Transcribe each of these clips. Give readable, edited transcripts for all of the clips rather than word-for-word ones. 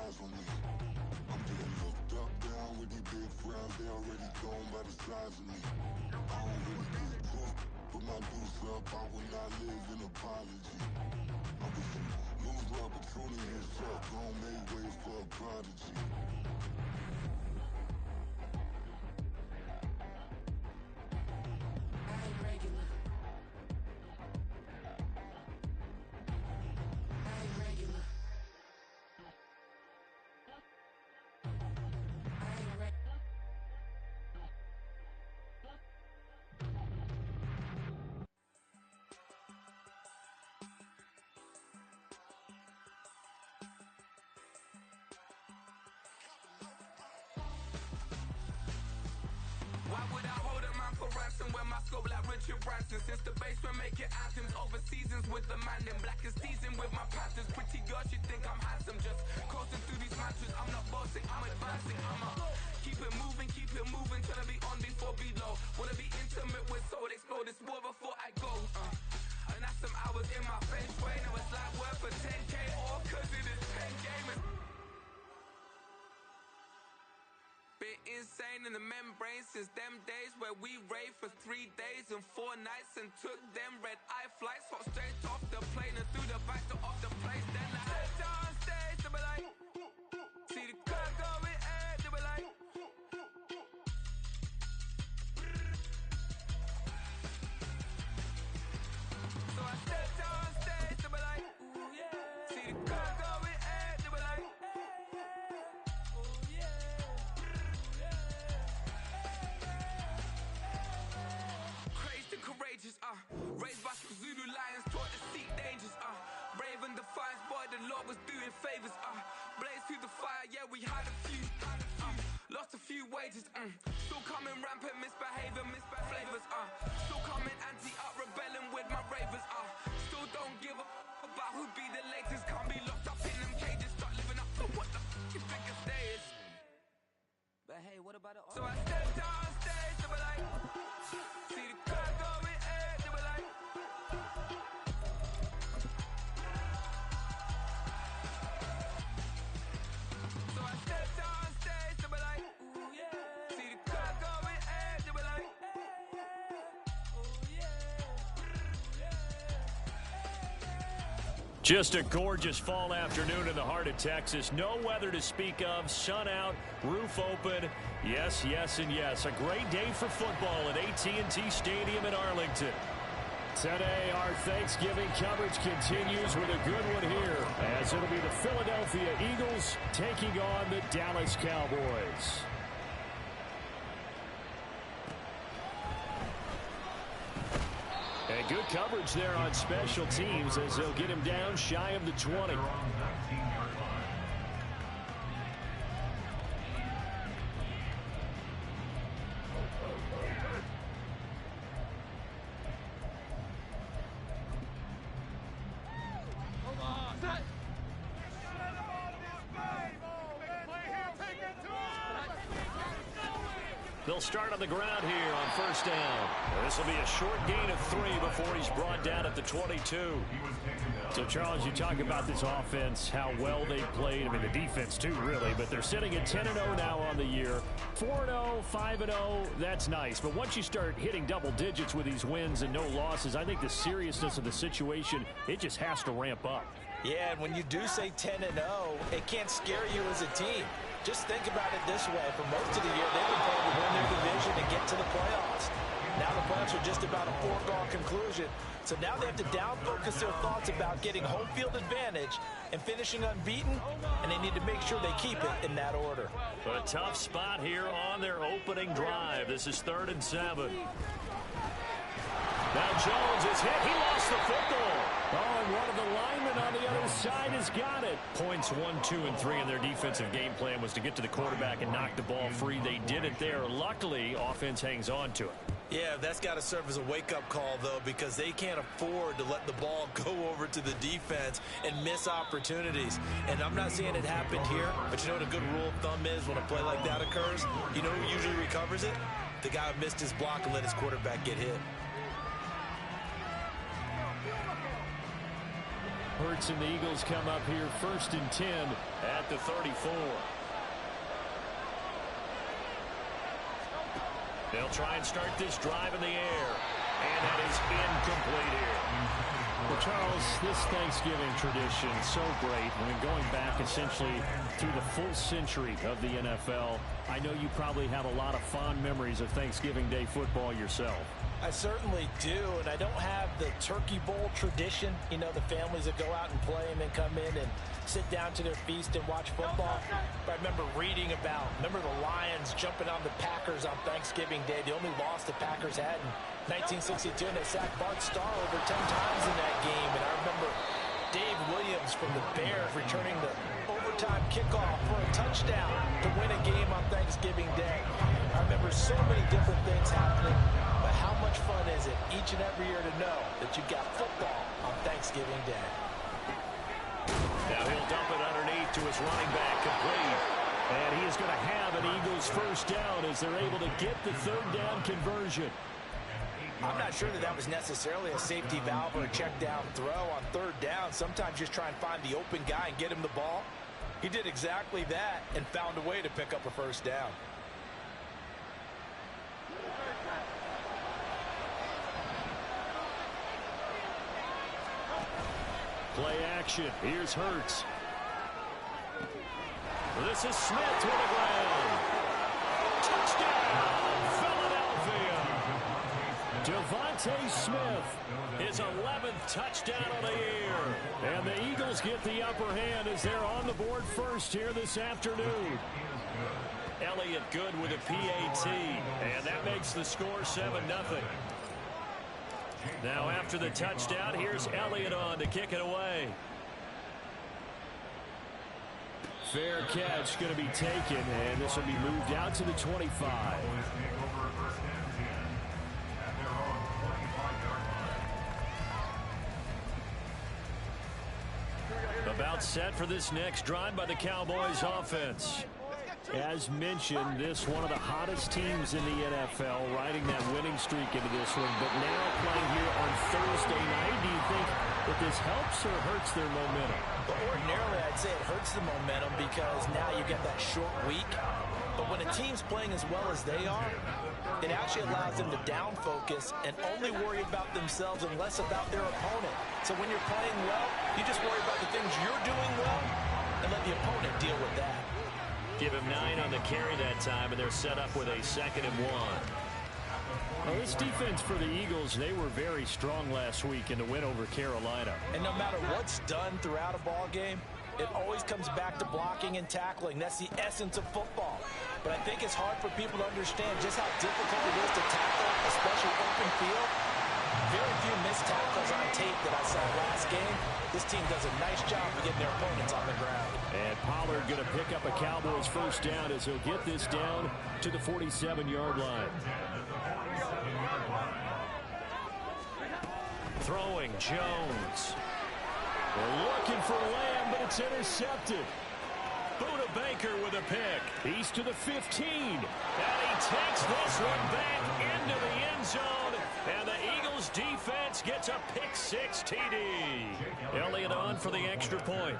eyes on me. I'm getting looked up, down with these big frowns. They already gone by the size of me. I don't really get put, put my deuce up. I will not live in apology. I wish you lose the opportunity and fuck. Gon' make ways for a prodigy. Why would I hold a man for ransom when my scope like Richard Branson? Since the basement making anthems over seasons with the man in black is seasoned with my patterns. Pretty girls, you think I'm handsome, just coasting through these matches. I'm not bossing, I'm advancing. I'ma keep it moving, trying to be on before below. Wanna be intimate with soul, explode this war before I go. And that's some hours in my feng shui. Now it's like work for 10K or cause it is 10 gamers. Been insane in the membrane since them days where we raved for 3 days and 4 nights and took them red-eye flights, hot straight off the plane and through the back door of the place. Then I head down stage, they be like, see the crowd going air, they be like, so I step down stage, they be like, ooh yeah, see the crowd going air, they be like, ooh yeah. Crazed and courageous, raised by some Zulu lions, taught to seek dangers, brave and defiant, boy, the Lord was doing favors, blaze through the fire, yeah, we had a few, lost a few wages, still coming rampant, misbehaving, flavors, still coming anti-up, rebelling with my ravers, still don't give a about who'd be the latest, can't be locked up in them cages, start living up to what the you think a stay is. But hey, what about the so I step down stage, they be like, see the crowd going air, they be like, so I step down stage, they be like, ooh yeah, see the crowd going air, they be like, ooh yeah. Just a gorgeous fall afternoon in the heart of Texas. No weather to speak of. Sun out, roof open. Yes, yes, and yes. A great day for football at AT&T Stadium in Arlington. Today, our Thanksgiving coverage continues with a good one here, as it'll be the Philadelphia Eagles taking on the Dallas Cowboys. And good coverage there on special teams as they'll get him down shy of the 20. They'll start on the ground here on first down. This will be a short gain of 3 before he's brought down at the 22. So, Charles, you talk about this offense, how well they played. I mean, the defense, too, really. But they're sitting at 10-0 now on the year. 4-0, 5-0, that's nice. But once you start hitting double digits with these wins and no losses, I think the seriousness of the situation, it just has to ramp up. Yeah, and when you do say 10-0, it can't scare you as a team. Just think about it this way. For most of the year, they've been playing to win their division and get to the playoffs. Now the playoffs are just about a foregone conclusion. So now they have to down-focus their thoughts about getting home field advantage and finishing unbeaten, and they need to make sure they keep it in that order. A tough spot here on their opening drive. This is 3rd and 7. Now Jones is hit. He lost the football. Oh, and one of the linemen on the other side has got it. Points 1, 2, and 3 in their defensive game plan was to get to the quarterback and knock the ball free. They did it there. Luckily, offense hangs on to it. Yeah, that's got to serve as a wake-up call, though, because they can't afford to let the ball go over to the defense and miss opportunities. And I'm not saying it happened here, but you know what a good rule of thumb is when a play like that occurs? You know who usually recovers it? The guy who missed his block and let his quarterback get hit. Hurts and the Eagles come up here 1st and 10 at the 34. They'll try and start this drive in the air. And that is incomplete here. Well, Charles, this Thanksgiving tradition is so great. I mean, going back essentially through the full century of the NFL, I know you probably have a lot of fond memories of Thanksgiving Day football yourself. I certainly do, and I don't have the Turkey Bowl tradition. You know, the families that go out and play and then come in and sit down to their feast and watch football. But I remember reading about, the Lions jumping on the Packers on Thanksgiving Day. The only loss the Packers had in 1962, and they sacked Bart Starr over 10 times in that game. And I remember Dave Williams from the Bears returning the overtime kickoff for a touchdown to win a game on Thanksgiving Day. I remember so many different things happening. But how much fun is it each and every year to know that you've got football on Thanksgiving Day? Now he'll dump it underneath to his running back, complete. And he is going to have an Eagles first down as they're able to get the 3rd down conversion. I'm not sure that was necessarily a safety valve or a check down throw on 3rd down. Sometimes just try and find the open guy and get him the ball. He did exactly that and found a way to pick up a first down. Play action. Here's Hurts. This is Smith to the ground. Touchdown, Philadelphia. Devontae Smith, his 11th touchdown of the year. And the Eagles get the upper hand as they're on the board first here this afternoon. Elliott good with a PAT, and that makes the score 7-0. Now after the touchdown, here's Elliott on to kick it away. Fair catch going to be taken, and this will be moved out to the 25. About set for this next drive by the Cowboys offense. As mentioned, this one of the hottest teams in the NFL, riding that winning streak into this one, but now playing here on Thursday night. Do you think that this helps or hurts their momentum? Well, ordinarily, I'd say it hurts the momentum because now you get that short week. But when a team's playing as well as they are, it actually allows them to down focus and only worry about themselves and less about their opponent. So when you're playing well, you just worry about the things you're doing well and let the opponent deal with that. Give him 9 on the carry that time, and they're set up with a 2nd and 1. Well, this defense for the Eagles, they were very strong last week in the win over Carolina. And no matter what's done throughout a ball game, it always comes back to blocking and tackling. That's the essence of football. But I think it's hard for people to understand just how difficult it is to tackle, especially open field. Very few missed tackles on tape that I saw last game. This team does a nice job of getting their opponents on the ground. And Pollard going to pick up a Cowboys first down as he'll get this down to the 47-yard line. Throwing Jones. They're looking for Lamb, but it's intercepted. Buda Baker with a pick. He's to the 15. And he takes this one back into the end zone. And the Eagles defense gets a pick-6 TD. Elliott on for the extra point.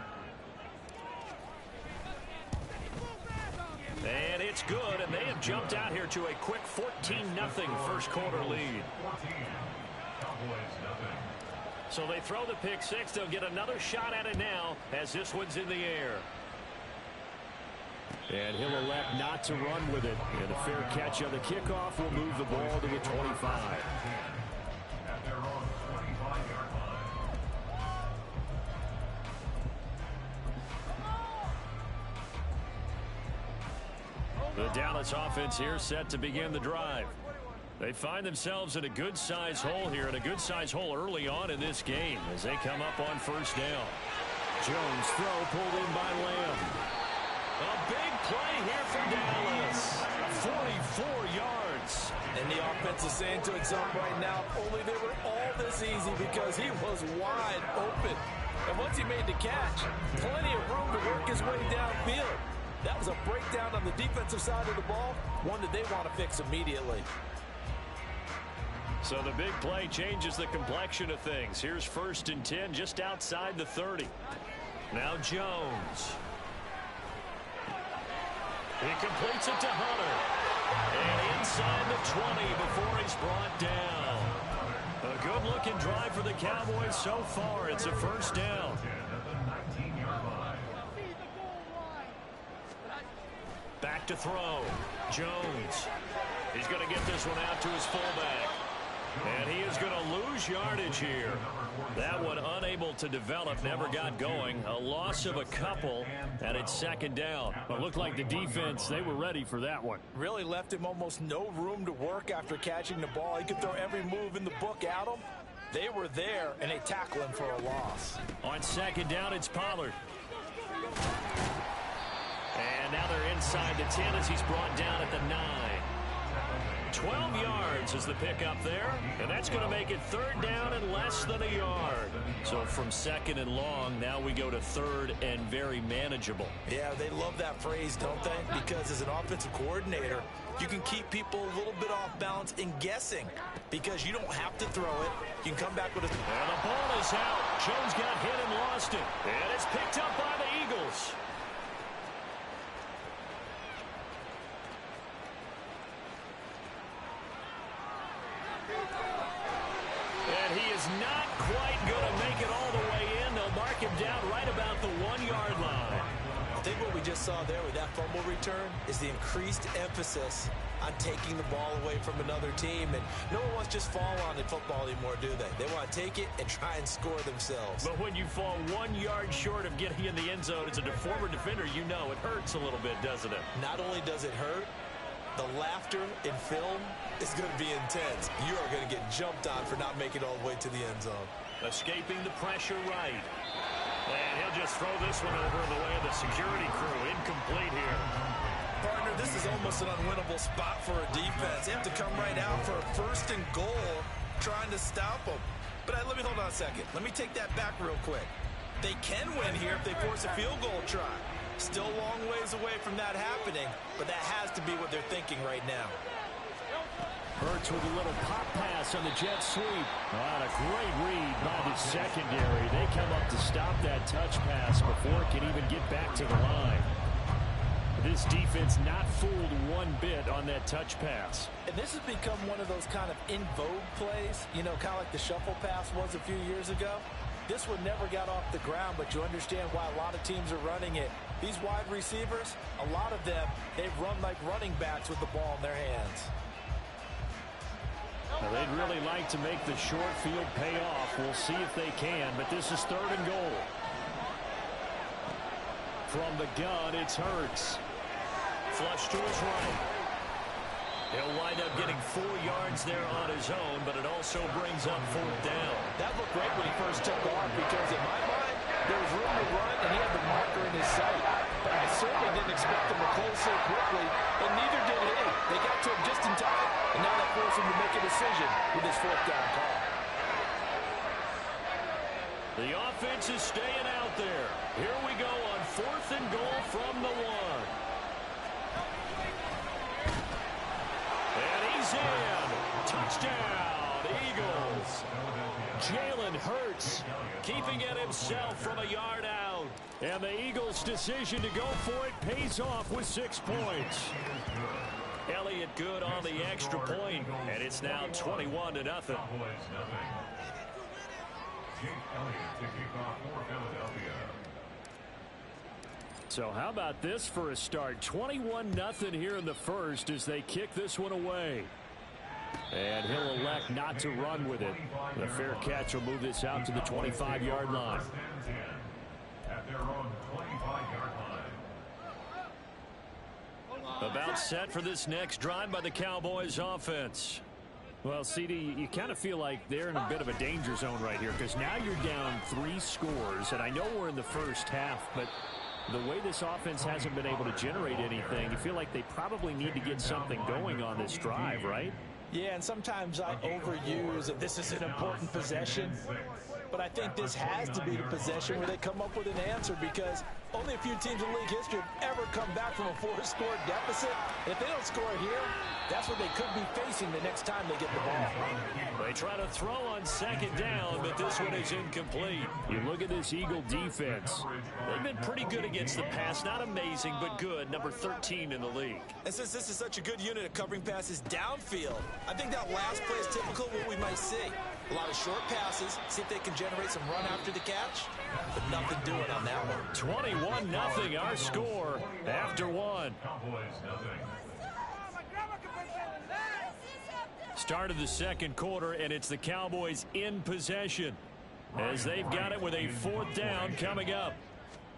And it's good, and they have jumped out here to a quick 14-0 first quarter lead. So they throw the pick-6. They'll get another shot at it now as this one's in the air. And he'll elect not to run with it. And a fair catch on the kickoff will move the ball to the 25. The Dallas offense here set to begin the drive. They find themselves in a good-sized hole here, and a good-sized hole early on in this game as they come up on first down. Jones throw pulled in by Lamb. A big play here for Dallas. 44 yards. And the offense is saying to itself right now, if only they were all this easy, because he was wide open. And once he made the catch, plenty of room to work his way downfield. That was a breakdown on the defensive side of the ball, one that they want to fix immediately. So the big play changes the complexion of things. Here's 1st and 10 just outside the 30. Now Jones. He completes it to Hunter. And inside the 20 before he's brought down. A good-looking drive for the Cowboys so far. It's a 1st down. Back to throw. Jones. He's going to get this one out to his fullback. And he is going to lose yardage here. That one unable to develop, never got going. A loss of a couple, and it's 2nd down. But it looked like the defense, they were ready for that one. Really left him almost no room to work after catching the ball. He could throw every move in the book at him. They were there, and they tackle him for a loss. On 2nd down, it's Pollard. And now they're inside the 10 as he's brought down at the 9. 12 yards is the pickup there, and that's going to make it 3rd down and less than a yard. So from 2nd and long, now we go to 3rd and very manageable. Yeah, they love that phrase, don't they? Because as an offensive coordinator, you can keep people a little bit off balance in guessing because you don't have to throw it. You can come back with a... And the ball is out. Jones got hit and lost it. And it's picked up by the Eagles. And he is not quite going to make it all the way in. They'll mark him down right about the 1-yard line. I think what we just saw there with that fumble return is the increased emphasis on taking the ball away from another team. And no one wants to just fall on in football anymore, do they? They want to take it and try and score themselves. But when you fall 1 yard short of getting in the end zone as a former defender, you know it hurts a little bit, doesn't it? Not only does it hurt, the laughter in film is going to be intense. You are going to get jumped on for not making it all the way to the end zone. Escaping the pressure right. And he'll just throw this one over in the way of the security crew. Incomplete here. Partner, this is almost an unwinnable spot for a defense. They have to come right out for a 1st and goal trying to stop them. But let me hold on a second. Let me take that back real quick. They can win here if they force a field goal try. Still a long ways away from that happening, but that has to be what they're thinking right now. Hurts with a little pop pass on the jet sweep. A great read by the secondary. They come up to stop that touch pass before it can even get back to the line. This defense not fooled one bit on that touch pass. And this has become one of those kind of in vogue plays, you know, kind of like the shuffle pass was a few years ago. This one never got off the ground, but you understand why a lot of teams are running it. These wide receivers, a lot of them, they've run like running backs with the ball in their hands. Now, they'd really like to make the short field pay off. We'll see if they can, but this is 3rd and goal. From the gun, it's Hurts. Flush to his right. He'll wind up getting 4 yards there on his own, but it also brings up 4th down. That looked great when he first took off because in my mind, there was room to run and he had the marker in his sight. But I certainly didn't expect him to close so quickly, and neither did he. They got to him just in time, and now that forced him to make a decision with his 4th down call. The offense is staying out there. Here we go on 4th and goal from the 1. And he's in. Touchdown, Eagles. Jalen Hurts keeping it himself from a yard out. And the Eagles' decision to go for it pays off with 6 points. Elliott good on the extra point, and it's now 21-0. So how about this for a start? 21-0 here in the first as they kick this one away. And he'll elect not to run with it. The fair catch will move this out to the 25-yard line. About set for this next drive by the Cowboys offense. Well, CD, you kind of feel like they're in a bit of a danger zone right here because now you're down 3 scores. And I know we're in the first half, but the way this offense hasn't been able to generate anything, you feel like they probably need to get something going on this drive, right? Yeah, and sometimes I overuse that this is an important possession. but I think this has to be the possession where they come up with an answer, because only a few teams in league history have ever come back from a 4-score deficit. And if they don't score here, that's what they could be facing the next time they get the ball. They try to throw on second down, but this one is incomplete. You look at this Eagle defense. They've been pretty good against the pass. Not amazing, but good. Number 13 in the league. And since this is such a good unit of covering passes downfield, I think that last play is typical of what we might see. A lot of short passes, see if they can generate some run after the catch, but nothing doing on that one. 21-0 our score after one. Start of the second quarter, and it's the Cowboys in possession as they've got it with a 4th down coming up.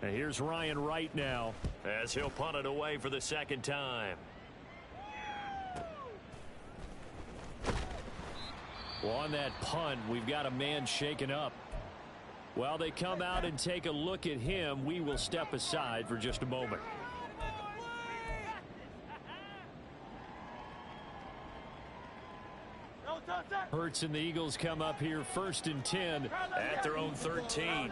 And here's Ryan Wright now as he'll punt it away for the second time. Well, on that punt, we've got a man shaken up. While they come out and take a look at him, we will step aside for just a moment. Hurts and the Eagles come up here 1st and 10 at their own 13.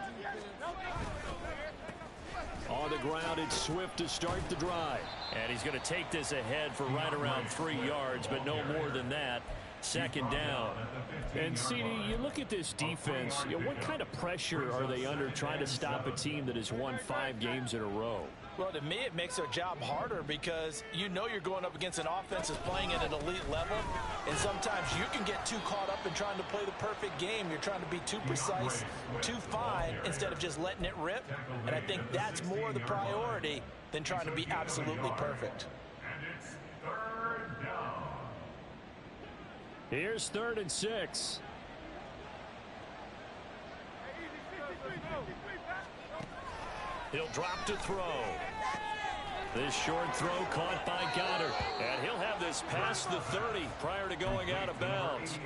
On the ground, it's Swift to start the drive. And he's going to take this ahead for right around 3 yards, but no more than that. 2nd down. And CD, you look at this defense, what kind of pressure are they under trying to stop a team that has won 5 games in a row? Well, to me, it makes their job harder, because you know you're going up against an offense that's playing at an elite level, and sometimes you can get too caught up in trying to play the perfect game. You're trying to be too precise, too fine, instead of just letting it rip, and I think that's more the priority than trying to be absolutely perfect. Here's 3rd and 6. He'll drop to throw. This short throw caught by Goddard. And he'll have this past the 30 prior to going out of bounds.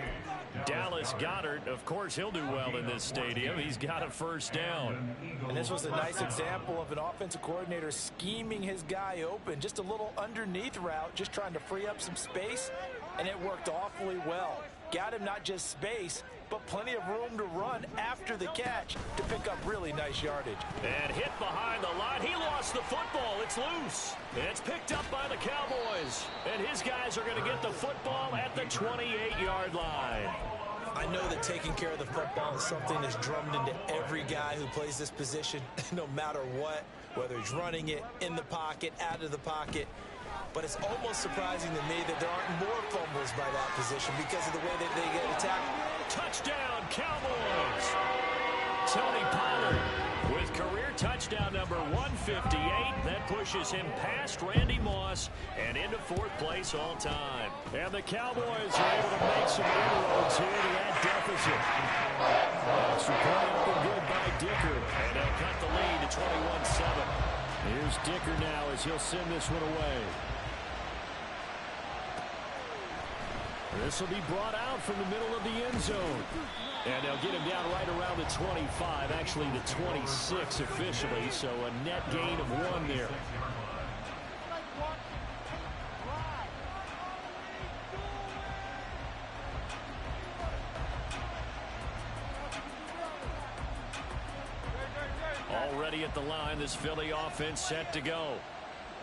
Dallas Goedert, of course, he'll do well in this stadium. He's got a 1st down. And this was a nice example of an offensive coordinator scheming his guy open. Just a little underneath route, just trying to free up some space. And it worked awfully well. Got him not just space, but plenty of room to run after the catch to pick up really nice yardage. And hit behind the line. He lost the football. It's loose. And it's picked up by the Cowboys. And his guys are going to get the football at the 28-yard line. I know that taking care of the football is something that's drummed into every guy who plays this position, no matter what, whether he's running it, in the pocket, out of the pocket. But it's almost surprising to me that there aren't more fumbles by that position because of the way that they get attacked. Touchdown, Cowboys! Tony Pollard with career touchdown number 158. That pushes him past Randy Moss and into 4th place all time. And the Cowboys are able to make some inroads here to that deficit. Support up and good by Dicker. And they'll cut the lead to 21-7. Here's Dicker now as he'll send this one away. This will be brought out from the middle of the end zone. And they'll get him down right around the 25, actually the 26 officially, so a net gain of 1 there. Already at the line, this Philly offense set to go.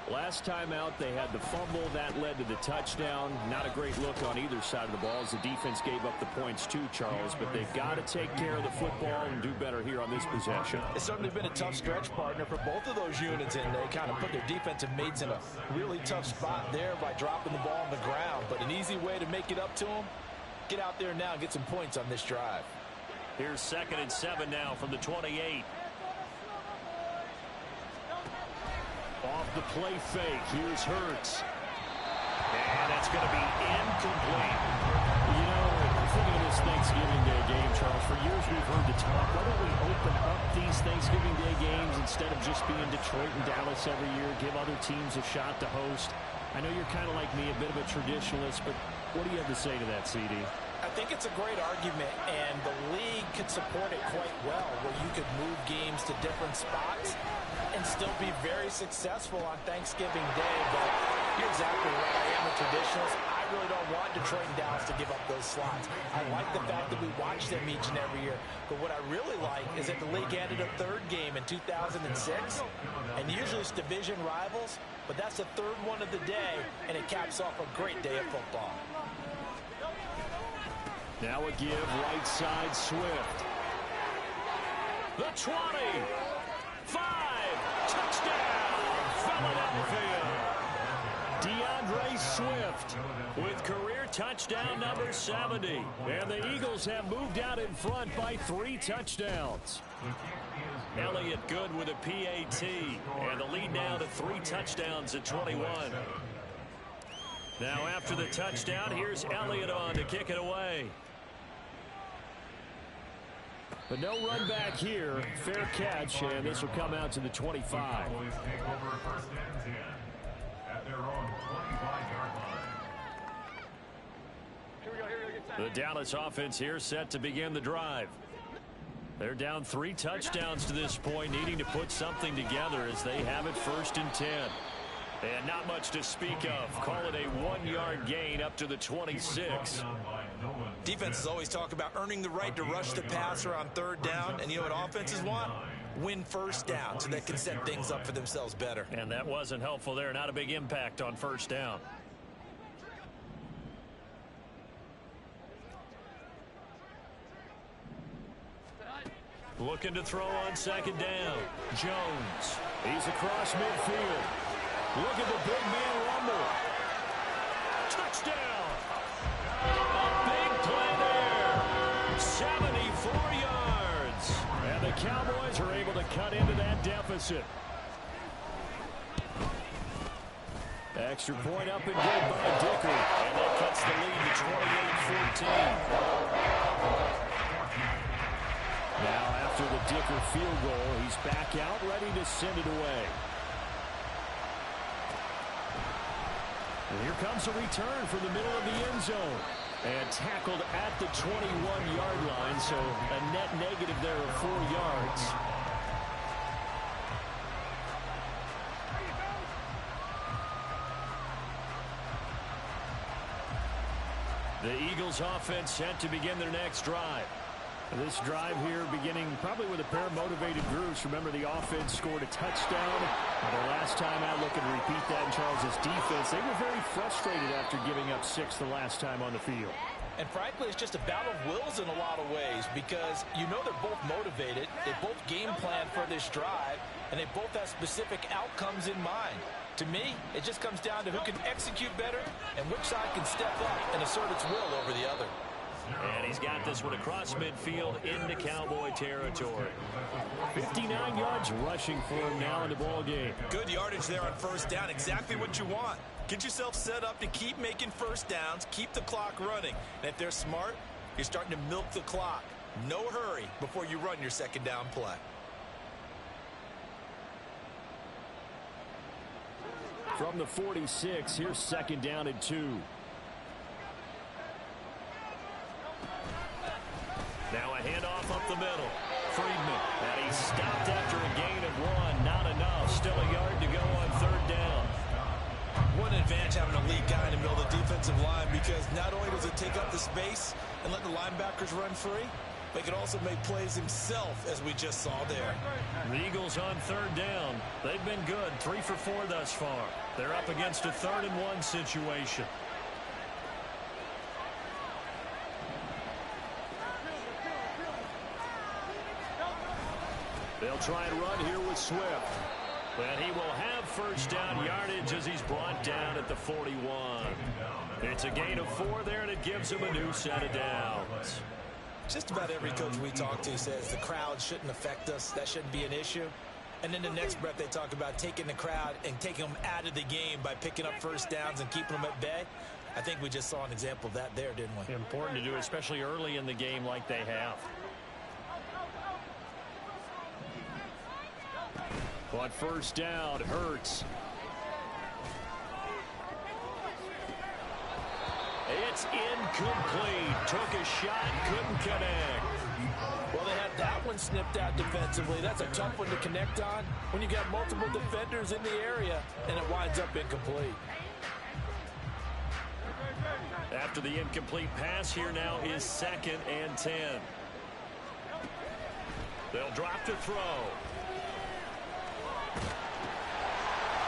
Last time out, they had the fumble. That led to the touchdown. Not a great look on either side of the ball as the defense gave up the points too, Charles. But they've got to take care of the football and do better here on this possession. It's certainly been a tough stretch, partner, for both of those units, and they kind of put their defensive mates in a really tough spot there by dropping the ball on the ground. But an easy way to make it up to them, get out there now and get some points on this drive. Here's 2nd and 7 now from the 28. Off the play fake. Here's Hurts. And that's going to be incomplete. You know, thinking of this Thanksgiving Day game, Charles, for years we've heard the talk, why don't we open up these Thanksgiving Day games instead of just being Detroit and Dallas every year, give other teams a shot to host? I know you're kind of like me, a bit of a traditionalist, but what do you have to say to that, CD? I think it's a great argument, and the league could support it quite well, where you could move games to different spots and still be very successful on Thanksgiving Day. But you're exactly right. I am a traditionalist. I really don't want Detroit and Dallas to give up those slots. I like the fact that we watch them each and every year. But what I really like is that the league added a third game in 2006. And usually it's division rivals, but that's the third one of the day, and it caps off a great day of football. Now a give right side Swift. The 20. 5. Touchdown. Philadelphia. DeAndre Swift with career touchdown number 70. And the Eagles have moved out in front by 3 touchdowns. Elliott good with a PAT. And the lead now to 3 touchdowns at 21. Now after the touchdown, here's Elliott on to kick it away. But no run back here. Fair catch, and this will come out to the 25. The Dallas offense here set to begin the drive. They're down 3 touchdowns to this point, needing to put something together as they have it 1st and 10. And not much to speak of. Call it a 1-yard gain up to the 26. Defenses always talk about earning the right to rush the passer on 3rd down. And you know what offenses want? Win 1st down so they can set things up for themselves better. And that wasn't helpful there. Not a big impact on 1st down. Looking to throw on 2nd down. Jones. He's across midfield. Look at the big man rumble. Touchdown. A big play there. 74 yards. And the Cowboys are able to cut into that deficit. Extra point up and good by Dicker. And that cuts the lead to 28-14. Now after the Dicker field goal, he's back out ready to send it away. And here comes a return from the middle of the end zone. And tackled at the 21-yard line, so a net negative there of 4 yards. The Eagles offense set to begin their next drive. This drive here beginning probably with a pair of motivated groups. Remember, the offense scored a touchdown. The last time out, looking to repeat that in Charles' defense. They were very frustrated after giving up 6 the last time on the field. And frankly, it's just a battle of wills in a lot of ways because you know they're both motivated. They both game plan for this drive, and they both have specific outcomes in mind. To me, it just comes down to who can execute better and which side can step up and assert its will over the other. And he's got this one across midfield into Cowboy territory. 59 yards rushing for him now in the ball game. Good yardage there on 1st down. Exactly what you want. Get yourself set up to keep making 1st downs, keep the clock running. And if they're smart, you're starting to milk the clock. No hurry before you run your 2nd down play. From the 46, here's 2nd down and 2. Now a handoff up the middle. Friedman. And he's stopped after a gain of 1. Not enough. Still a yard to go on 3rd down. What an advantage having a lead guy in the middle of the defensive line, because not only does it take up the space and let the linebackers run free, but he can also make plays himself, as we just saw there. The Eagles on 3rd down. They've been good. 3 for 4 thus far. They're up against a 3rd and 1 situation. They'll try and run here with Swift. And he will have 1st down yardage as he's brought down at the 41. It's a gain of 4 there, and it gives him a new set of downs. Just about every coach we talk to says the crowd shouldn't affect us. That shouldn't be an issue. And then the next breath they talk about taking the crowd and taking them out of the game by picking up 1st downs and keeping them at bay. I think we just saw an example of that there, didn't we? Important to do, especially early in the game like they have. On 1st down, Hurts. It's incomplete. Took a shot, couldn't connect. Well, they had that one snipped out defensively. That's a tough one to connect on when you got multiple defenders in the area, and it winds up incomplete. After the incomplete pass, here now is 2nd and 10. They'll drop to throw.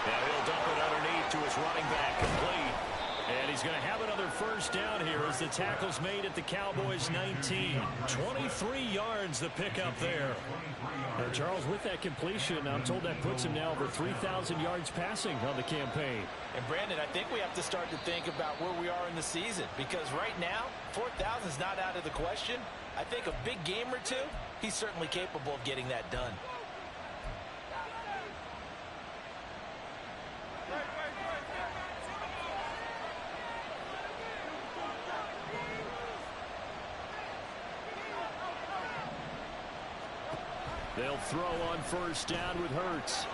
Now he'll dump it underneath to his running back, complete. And he's going to have another first down here as the tackle's made at the Cowboys' 19. 23 yards the pickup there. Now, Charles, with that completion, I'm told that puts him now over 3,000 yards passing on the campaign. And, Brandon, I think we have to start to think about where we are in the season, because right now, 4,000 is not out of the question. I think a big game or two, he's certainly capable of getting that done. They'll throw on first down with Hurts.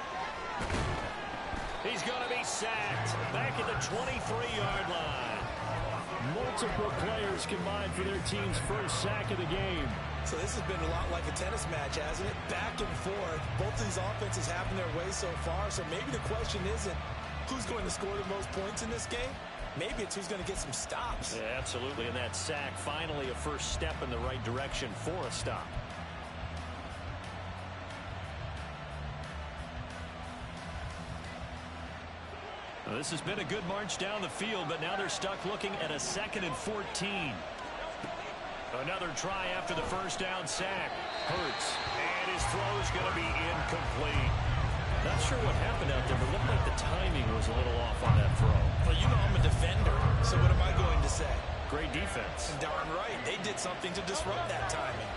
He's going to be sacked back at the 23-yard line. Multiple players combined for their team's first sack of the game. So this has been a lot like a tennis match, hasn't it? Back and forth. Both of these offenses having their way so far. So maybe the question isn't who's going to score the most points in this game. Maybe it's who's going to get some stops. Yeah, absolutely. And that sack, finally a first step in the right direction for a stop. Well, this has been a good march down the field, but now they're stuck looking at a 2nd and 14. Another try after the first down sack. Hurts. And his throw is going to be incomplete. Not sure what happened out there, but it looked like the timing was a little off on that throw. Well, you know I'm a defender, so what am I going to say? Great defense. Darn right. They did something to disrupt that timing.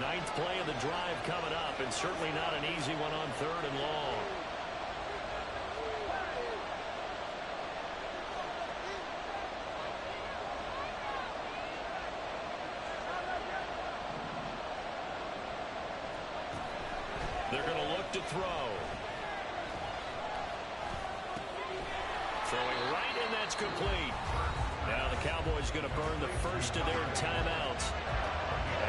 9th play of the drive coming up, and certainly not an easy one on 3rd and long. They're going to look to throw. Throwing right, and that's complete. Now the Cowboys going to burn the first of their timeouts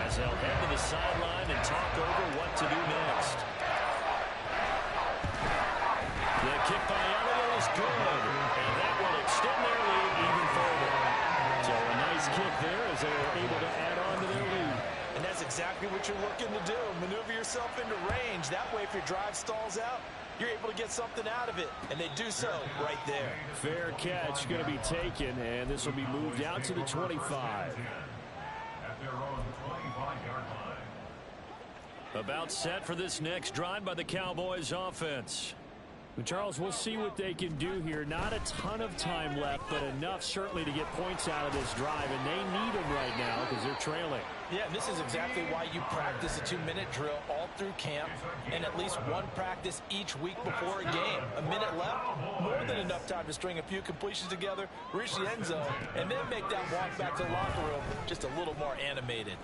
as they'll head to the sideline and talk over what to do next. The kick by Elliott is good, and that will extend their lead even further. So a nice kick there as they were able to add on to their lead. And that's exactly what you're looking to do. Maneuver yourself into range. That way, if your drive stalls out, you're able to get something out of it. And they do so right there. Fair catch going to be taken, and this will be moved out to the 25. About set for this next drive by the Cowboys offense. Charles, we'll see what they can do here. Not a ton of time left, but enough certainly to get points out of this drive, and they need them right now because they're trailing. Yeah, and this is exactly why you practice a 2-minute drill all through camp and at least one practice each week before a game. A minute left, more than enough time to string a few completions together, reach the end zone, and then make that walk back to the locker room just a little more animated.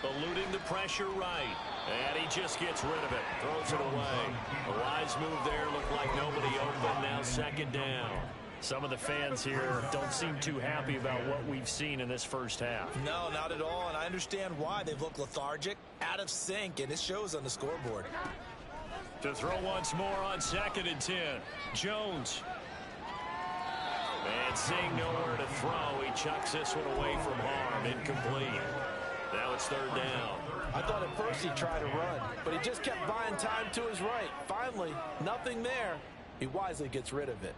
Eluding the pressure right. And he just gets rid of it. Throws it away. A wise move there. Looked like nobody open. Now 2nd down. Some of the fans here don't seem too happy about what we've seen in this first half. No, not at all. And I understand why. They've looked lethargic, out of sync, and it shows on the scoreboard. To throw once more on 2nd and 10. Jones. And seeing nowhere to throw, he chucks this one away from harm. Incomplete. Now it's 3rd down. I thought at first he'd try to run, but he just kept buying time to his right. Finally, nothing there. He wisely gets rid of it.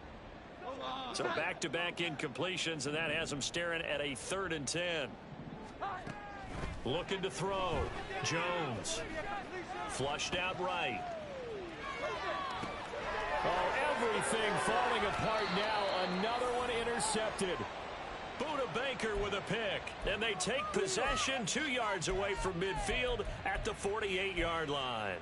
So back-to-back incompletions, and that has him staring at a 3rd and 10. Looking to throw. Jones. Flushed out right. Oh, everything falling apart now. Another one intercepted. Buda Baker with a pick, and they take possession 2 yards away from midfield at the 48-yard line.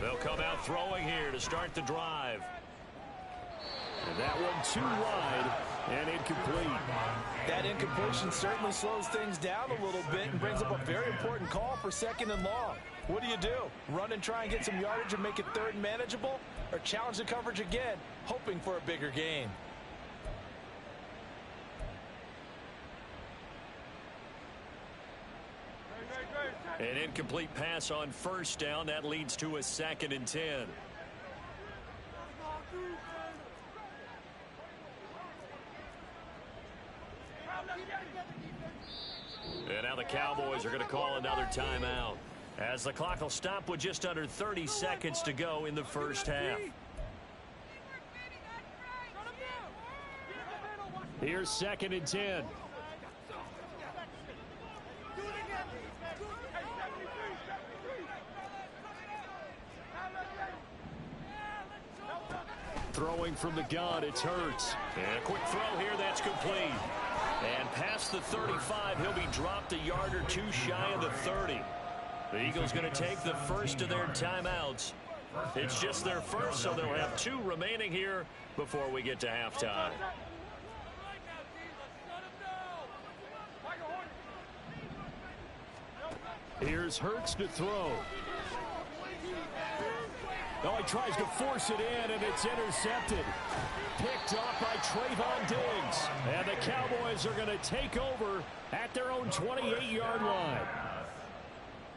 They'll come out throwing here to start the drive. And that one too wide and incomplete. That incompletion certainly slows things down a little bit and brings up a very important call for 2nd and long. What do? Run and try and get some yardage and make it 3rd and manageable? Or challenge the coverage again, hoping for a bigger gain? An incomplete pass on first down. That leads to a 2nd and 10. And now the Cowboys are going to call another timeout, as the clock will stop with just under 30 seconds to go in the first half. Here's 2nd and 10. Throwing from the gun, it's Hurts. And a quick throw here, that's complete. And past the 35, he'll be dropped a yard or two shy of the 30. The Eagles going to take the first of their timeouts. It's just their first, so they'll have 2 remaining here before we get to halftime. Here's Hurts to throw. Oh, he tries to force it in, and it's intercepted. Picked off by Trayvon Diggs. And the Cowboys are going to take over at their own 28-yard line.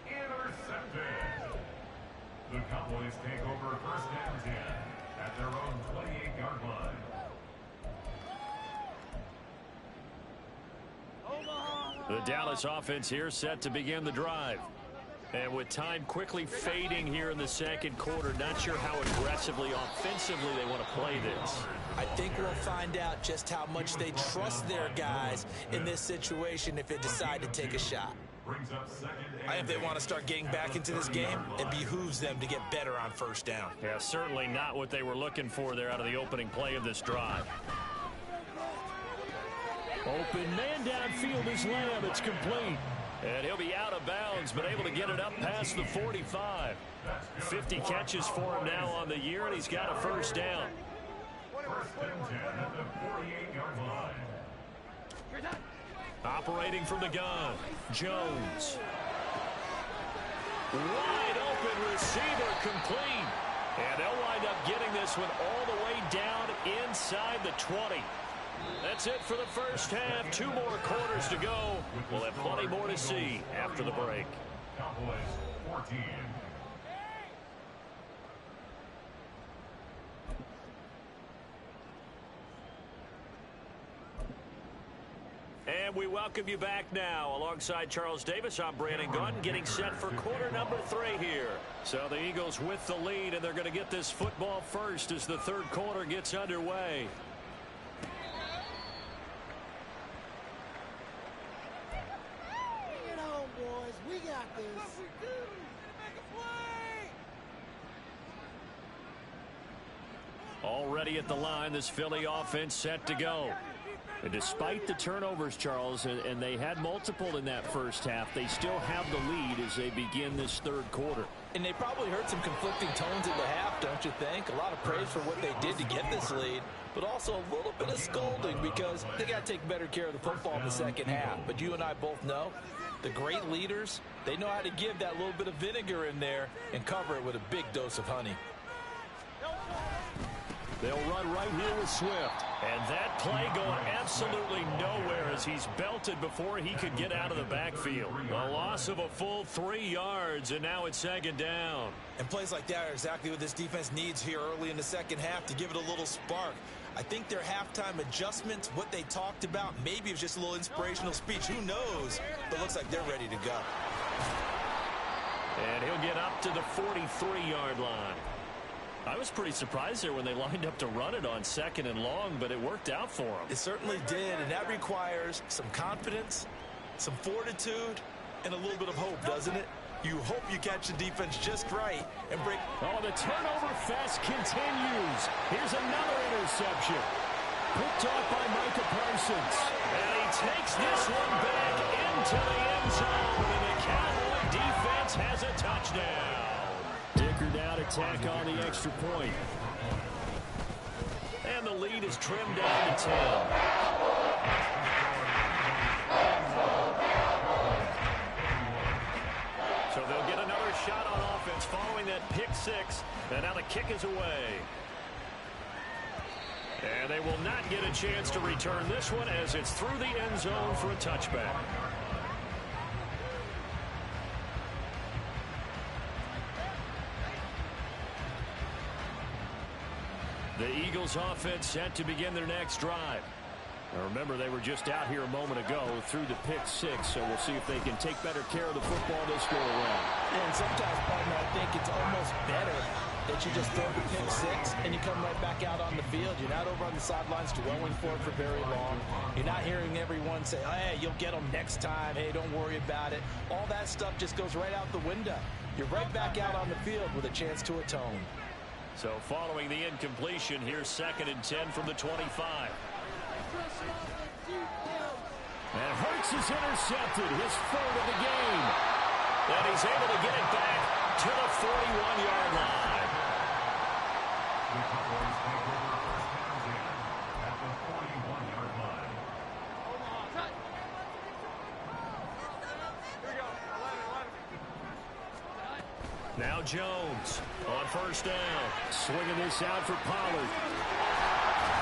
Intercepted. The Cowboys take over 1st and 10 at their own 28-yard line. The Dallas offense here set to begin the drive. And with time quickly fading here in the 2nd quarter, not sure how aggressively, offensively they want to play this. I think we'll find out just how much they trust their guys in this situation if they decide to take a shot. I think if they want to start getting back into this game, it behooves them to get better on 1st down. Yeah, certainly not what they were looking for there out of the opening play of this drive. Open man downfield is Lamb. It's complete. And he'll be out of bounds, but able to get it up past the 45. 50 catches for him now on the year, and he's got a 1st down. 1st and 10 at the 48-yard line. Operating from the gun, Jones. Wide open receiver, complete. And they'll wind up getting this one all the way down inside the 20. That's it for the first half. 2 more quarters to go. We'll have plenty more to see after the break. Cowboys 14. And we welcome you back now. Alongside Charles Davis, I'm Brandon Gaudin, getting set for quarter number 3 here. So the Eagles with the lead, and they're going to get this football first as the 3rd quarter gets underway. Already at the line, this Philly offense set to go. And despite the turnovers, Charles, and they had multiple in that first half, they still have the lead as they begin this 3rd quarter. And they probably heard some conflicting tones at the half, don't you think? A lot of praise for what they did to get this lead, but also a little bit of scolding because they got to take better care of the football in the 2nd half. But you and I both know the great leaders, they know how to give that little bit of vinegar in there and cover it with a big dose of honey. They'll run right here with Swift. And that play going absolutely nowhere as he's belted before he could get out of the backfield. A loss of a full 3 yards, and now it's 2nd down. And plays like that are exactly what this defense needs here early in the 2nd half to give it a little spark. I think their halftime adjustments, what they talked about, maybe it was just a little inspirational speech. Who knows? But it looks like they're ready to go. And he'll get up to the 43-yard line. I was pretty surprised there when they lined up to run it on 2nd and long, but it worked out for them. It certainly did, and that requires some confidence, some fortitude, and a little bit of hope, doesn't it? You hope you catch the defense just right and break. Oh, the turnover fest continues. Here's another interception. Picked off by Micah Parsons. And he takes this one back into the end zone, and the Cowboy defense has a touchdown. Dicker down, attack on the extra point. And the lead is trimmed down to 10. So they'll get another shot on offense following that pick 6. And now the kick is away. And they will not get a chance to return this one as it's through the end zone for a touchback. The Eagles offense set to begin their next drive. Now remember, they were just out here a moment ago through the pick 6, so we'll see if they can take better care of the football this go around. And sometimes, partner, I think it's almost better that you just throw the pick 6 and you come right back out on the field. You're not over on the sidelines dwelling for it for very long. You're not hearing everyone say, hey, you'll get them next time. Hey, don't worry about it. All that stuff just goes right out the window. You're right back out on the field with a chance to atone. So following the incompletion, here's 2nd and 10 from the 25. And Hurts is intercepted, his 3rd of the game. And he's able to get it back to the 41-yard line. The Cowboys take over first down at the 41-yard line. Now Jones on first down. Swinging this out for Pollard.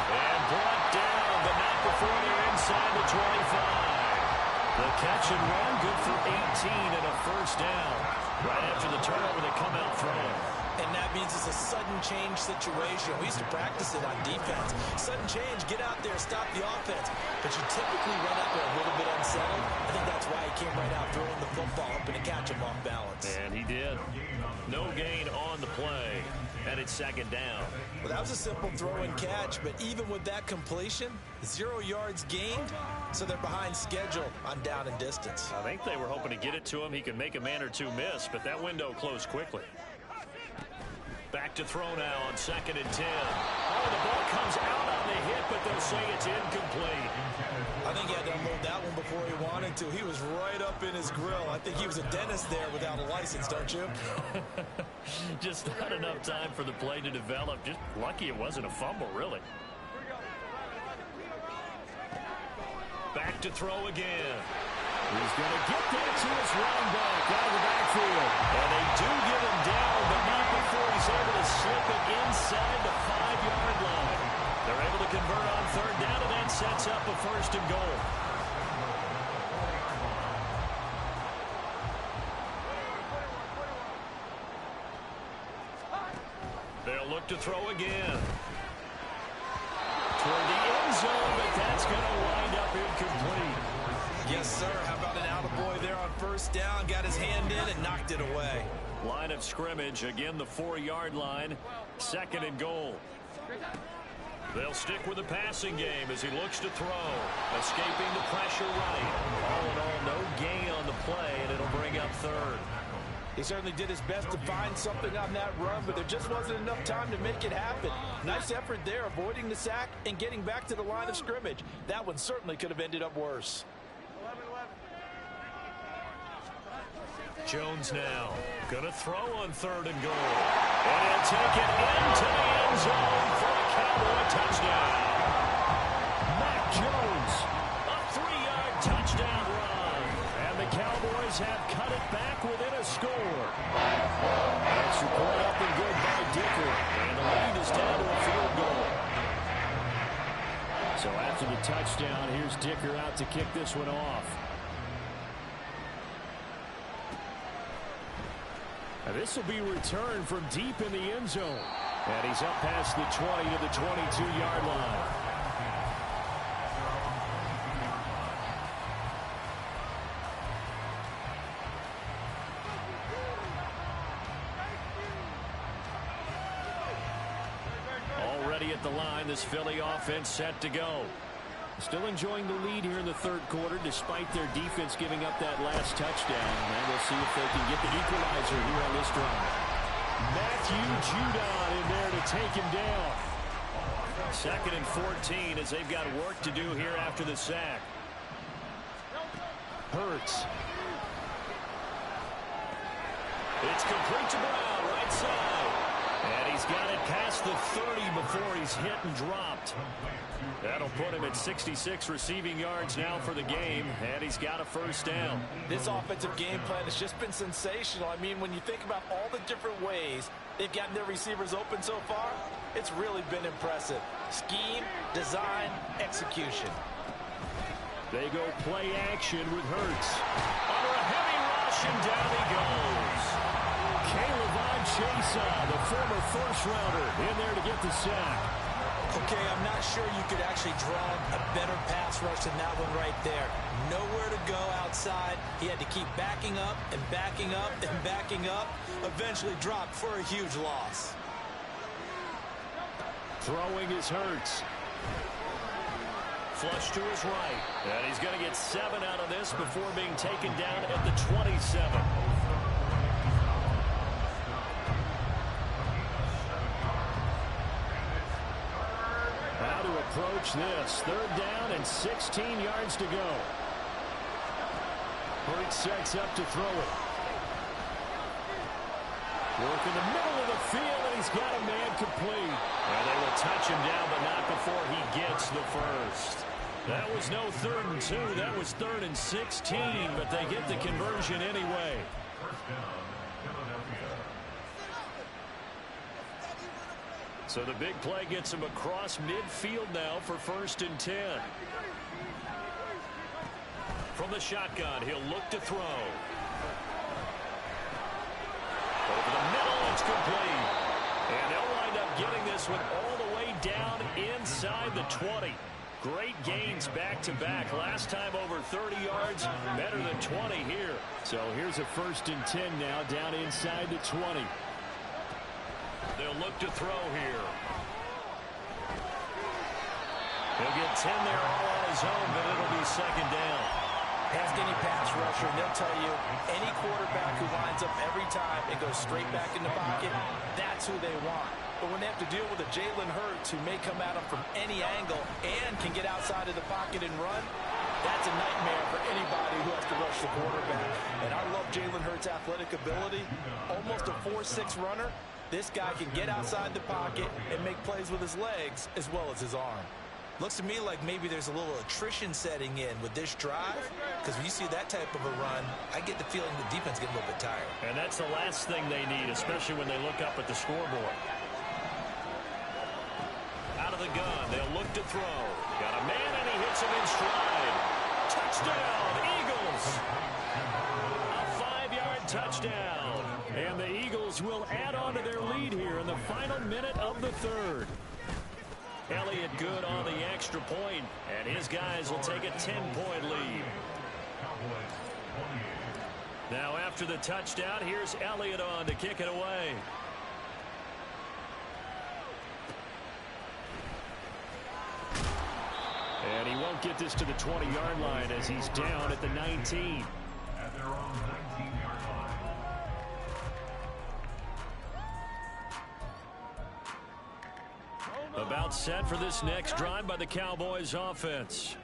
And brought down, but not before they're inside the 25. The catch and run, good for 18 and a first down. Right after the turnover, they come out throwing. And that means it's a sudden change situation. We used to practice it on defense. Sudden change, get out there, stop the offense. But you typically run out there a little bit unsettled. I think that's why he came right out throwing the football, hoping to catch him off balance. And he did. No gain on the play. And it's 2nd down. Well, that was a simple throw and catch, but even with that completion, 0 yards gained, so they're behind schedule on down and distance. I think they were hoping to get it to him. He could make a man or two miss, but that window closed quickly. Back to throw now on 2nd and 10. Oh, the ball comes out on the hit, but they'll say it's incomplete. I think he had to unload that one before he wanted to. He was right up in his grill. I think he was a dentist there without a license, don't you? Just not enough time for the play to develop. Just lucky it wasn't a fumble, really. Back to throw again. He's going to get that to his running back out of the backfield. And they do give him down, but not before he's able to slip it inside the 5-yard line. They're able to convert on 3rd down, and that sets up a 1st and goal. They'll look to throw again. Toward the end zone, but that's going to wind up incomplete. Yes, sir. How about an attaboy there on 1st down? Got his hand in and knocked it away. Line of scrimmage, again the 4-yard line. 2nd and goal. They'll stick with the passing game as he looks to throw. Escaping the pressure right. All in all, no gain on the play, and it'll bring up 3rd. He certainly did his best to find something on that run, but there just wasn't enough time to make it happen. Nice effort there, avoiding the sack and getting back to the line of scrimmage. That one certainly could have ended up worse. Jones now gonna throw on 3rd and goal. And he'll take it into the end zone for a Cowboy touchdown. Mac Jones. A 3-yard touchdown run. And the Cowboys have cut it back within a score. Extra point up and good by Dicker. And the lead is down to a field goal. So after the touchdown, here's Dicker out to kick this one off. This will be returned from deep in the end zone. And he's up past the 20 to the 22-yard line. Already at the line, this Philly offense set to go. Still enjoying the lead here in the 3rd quarter, despite their defense giving up that last touchdown. And we'll see if they can get the equalizer here on this drive. Matthew Judon in there to take him down. 2nd and 14 as they've got work to do here after the sack. Hurts. It's complete to Brown, right side. And he's got it past the 30 before he's hit and dropped. That'll put him at 66 receiving yards now for the game, and he's got a 1st down. This offensive game plan has just been sensational. I mean, when you think about all the different ways they've gotten their receivers open so far, it's really been impressive. Scheme, design, execution. They go play action with Hurts. Under a heavy rush, and down he goes. Caleb Chesa, the former 1st rounder, in there to get the sack. Okay, I'm not sure you could actually draw a better pass rush than that one right there. Nowhere to go outside. He had to keep backing up and backing up and backing up. Eventually dropped for a huge loss. Throwing is Hurts. Flush to his right. And he's going to get 7 out of this before being taken down at the 27. How to approach this. 3rd down and 16 yards to go. Hurts sets up to throw it. Work in the middle of the field, and he's got a man complete. And they will touch him down, but not before he gets the first. That was no 3rd and 2. That was 3rd and 16, but they get the conversion anyway. So the big play gets him across midfield now for 1st and 10. From the shotgun, he'll look to throw. Over the middle, it's complete. And they'll wind up getting this one all the way down inside the 20. Great gains back-to-back. Last time over 30 yards, better than 20 here. So here's a 1st and 10 now down inside the 20. They'll look to throw here. He'll get 10 there all on his own, but it'll be 2nd down. Ask any pass rusher, and they'll tell you any quarterback who lines up every time and goes straight back in the pocket, that's who they want. But when they have to deal with a Jalen Hurts who may come at them from any angle and can get outside of the pocket and run, that's a nightmare for anybody who has to rush the quarterback. And I love Jalen Hurts' athletic ability. Almost a 4.6 runner. This guy can get outside the pocket and make plays with his legs as well as his arm. Looks to me like maybe there's a little attrition setting in with this drive, because when you see that type of a run, I get the feeling the defense gets a little bit tired. And that's the last thing they need, especially when they look up at the scoreboard. Out of the gun, they'll look to throw. Got a man, and he hits him in stride. Touchdown, Eagles! A 5-yard touchdown. And the Eagles will add on to their lead here in the final minute of the 3rd. Elliott good on the extra point, and his guys will take a 10-point lead. Now after the touchdown, here's Elliott on to kick it away. And he won't get this to the 20-yard line as he's down at the 19. At their own 19-yard line. About set for this next drive by the Cowboys offense.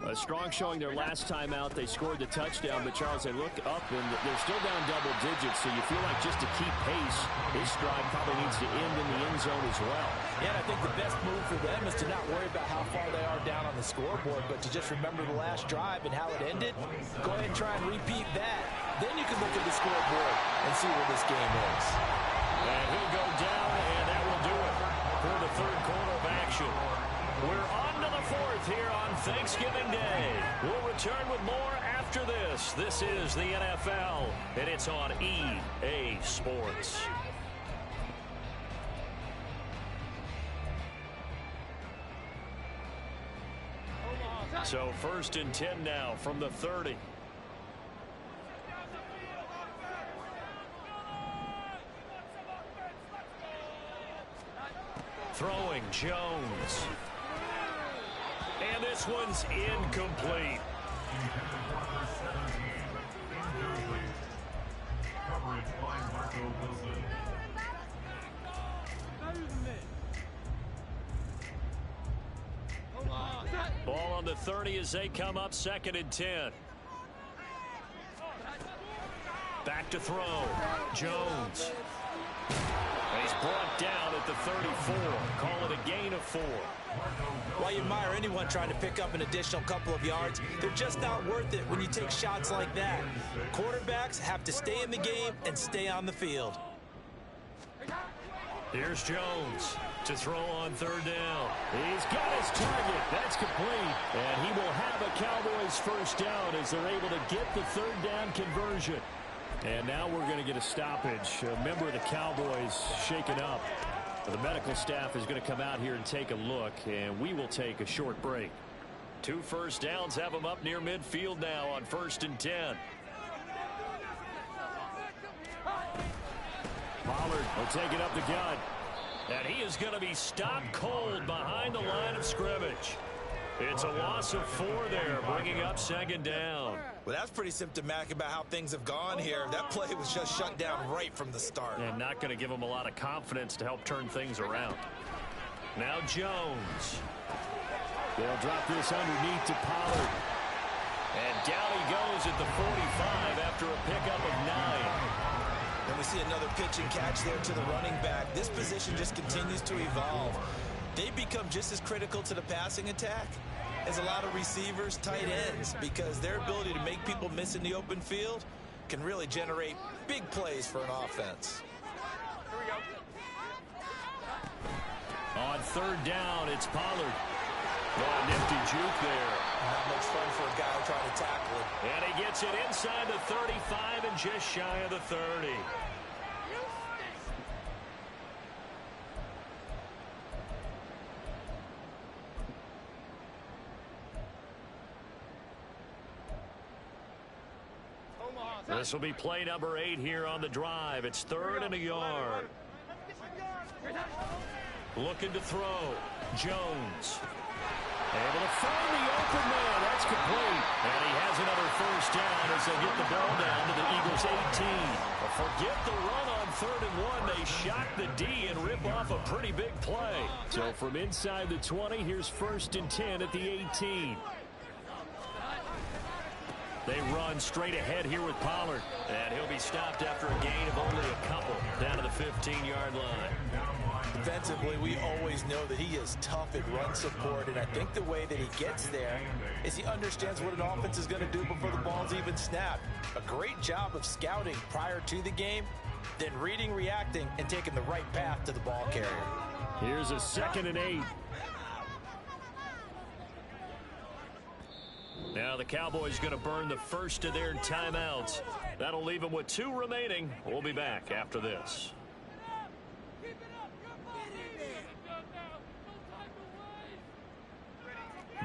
A strong showing their last time out. They scored the touchdown, but Charles, they look up and they're still down double digits, so you feel like just to keep pace, this drive probably needs to end in the end zone as well. Yeah, and I think the best move for them is to not worry about how far they are down on the scoreboard, but to just remember the last drive and how it ended. Go ahead and try and repeat that. Then you can look at the scoreboard and see where this game is. And he'll go down, and that will do it for the 3rd quarter of action. We're on to the 4th here on Thanksgiving Day. We'll return with more after this. This is the NFL, and it's on EA Sports. So 1st and 10 now from the 30. Throwing Jones. And this one's incomplete. Coverage by Marco Wilson. Ball on the 30 as they come up 2nd and 10. Back to throw. Jones. He's brought down at the 34. Call it a gain of 4. While you admire anyone trying to pick up an additional couple of yards, they're just not worth it when you take shots like that. Quarterbacks have to stay in the game and stay on the field. Here's Jones to throw on 3rd down. He's got his target. That's complete. And he will have a Cowboys 1st down as they're able to get the 3rd down conversion. And now we're going to get a stoppage. A member of the Cowboys shaken up. The medical staff is going to come out here and take a look, and we will take a short break. 2 first downs have them up near midfield now on 1st and 10. Pollard will take it up the gut. And he is going to be stopped cold behind the line of scrimmage. It's a loss of 4 there, bringing up 2nd down. Well, that's pretty symptomatic about how things have gone here. That play was just shut down right from the start. And not going to give him a lot of confidence to help turn things around. Now Jones. They'll drop this underneath to Pollard. And down he goes at the 45 after a pickup of 9. And we see another pitch and catch there to the running back. This position just continues to evolve. They become just as critical to the passing attack as a lot of receivers, tight ends, because their ability to make people miss in the open field can really generate big plays for an offense. Here we go. On 3rd down, it's Pollard. Oh, nifty juke there. Not much fun for a guy trying to tackle it. And he gets it inside the 35 and just shy of the 30. This will be play number 8 here on the drive. It's 3rd and a yard. Looking to throw. Jones. Able to find the open man. That's complete. And he has another 1st down as they'll get the ball down to the Eagles 18. But forget the run on 3rd and 1. They shock the D and rip off a pretty big play. So from inside the 20, here's 1st and 10 at the 18. They run straight ahead here with Pollard. And he'll be stopped after a gain of only a couple down to the 15-yard line. Defensively, we always know that he is tough at run support, and I think the way that he gets there is he understands what an offense is going to do before the ball's even snapped. A great job of scouting prior to the game, then reading, reacting, and taking the right path to the ball carrier. Here's a 2nd and 8. Now the Cowboys going to burn the first of their timeouts. That'll leave them with 2 remaining. We'll be back after this.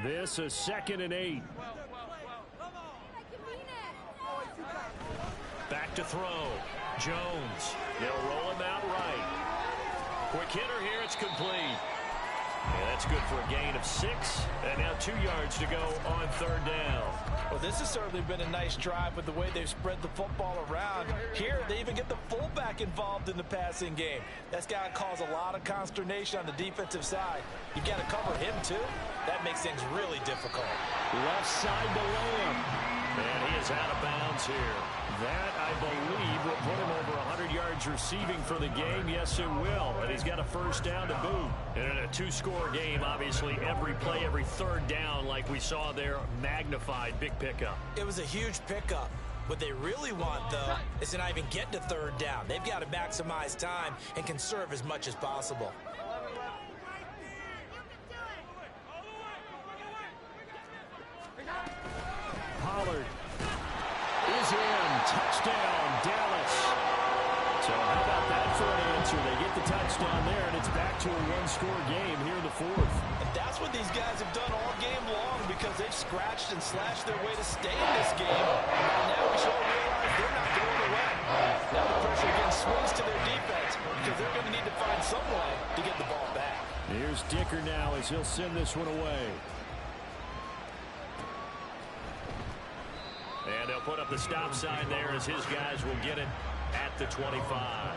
This is 2nd and 8. Back to throw. Jones. They'll roll him out right. Quick hitter here. It's complete. Yeah, that's good for a gain of 6. And now 2 yards to go on 3rd down. Well, this has certainly been a nice drive with the way they've spread the football around. Here, they even get the fullback involved in the passing game. That's got to cause a lot of consternation on the defensive side. You've got to cover him, too. That makes things really difficult. Left side to Lamb. And he is out of bounds here. That, I believe, will put him over 100 yards receiving for the game. Yes, it will. And he's got a 1st down to boot. And in a 2-score game, obviously, every play, every 3rd down, like we saw there, magnified, big pickup. It was a huge pickup. What they really want, though, is to not even get to 3rd down. They've got to maximize time and conserve as much as possible. Pollard is in. Touchdown, Dallas. So how about that for an answer? They get the touchdown there, and it's back to a 1-score game here in the 4th. And that's what these guys have done all game long, because they've scratched and slashed their way to stay in this game. And now we should all realize they're not going away. Now the pressure again swings to their defense, because they're going to need to find some way to get the ball back. Here's Dicker now as he'll send this one away. And they'll put up the stop sign there as his guys will get it at the 25.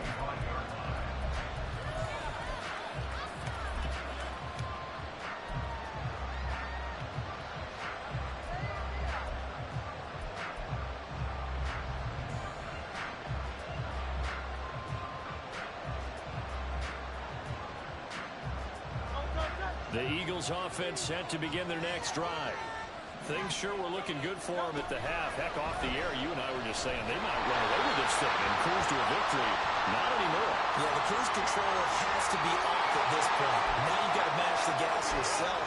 The Eagles offense set to begin their next drive. Things sure were looking good for them at the half. Heck, off the air, you and I were just saying they might run away with this thing and cruise to a victory. Not anymore. Yeah, the cruise control has to be off at this point. Now you've got to match the gas yourself.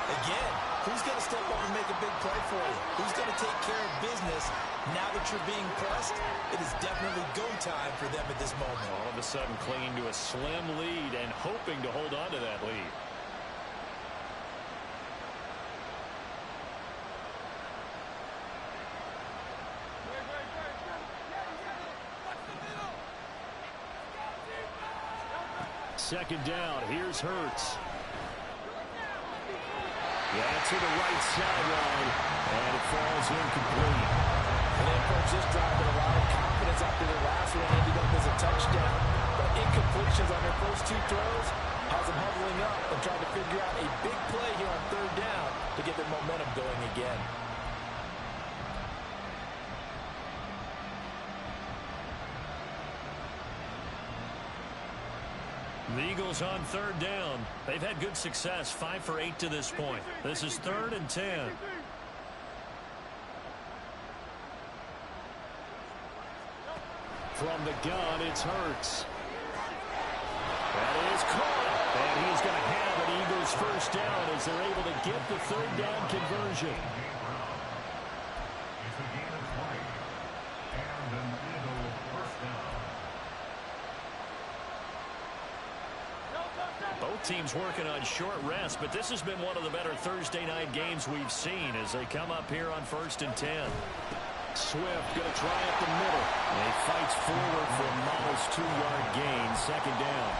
Again, who's going to step up and make a big play for you? Who's going to take care of business now that you're being pressed? It is definitely go time for them at this moment. All of a sudden clinging to a slim lead and hoping to hold on to that lead. Second down, here's Hurts. Yeah, to the right sideline, and it falls incomplete. And then, folks, this drive with a lot of confidence after their last one ended up as a touchdown. But incompletions on their first two throws has them huddling up and trying to figure out a big play here on third down to get their momentum going again. The Eagles on third down. They've had good success, 5 for 8 to this point. This is 3rd and 10. From the gun, it's Hurts. That is caught. And he's going to have an Eagles first down as they're able to get the third down conversion. It's a gain of 20. And an Eagle first down. Both teams working on short rest, but this has been one of the better Thursday night games we've seen as they come up here on 1st and 10. Swift going to try up the middle. And he fights forward for a modest 2-yard gain, second down.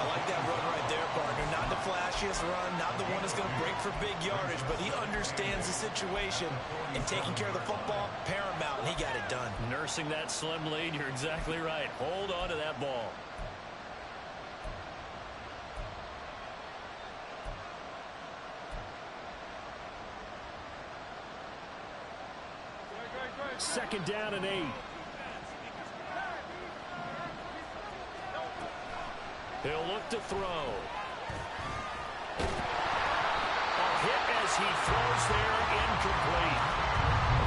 I like that run right there, partner. Not the flashiest run, not the one that's going to break for big yardage, but he understands the situation, and taking care of the football, paramount, and he got it done. Nursing that slim lead, you're exactly right. Hold on to that ball. Second down and 8. He'll look to throw. A hit as he throws there, incomplete.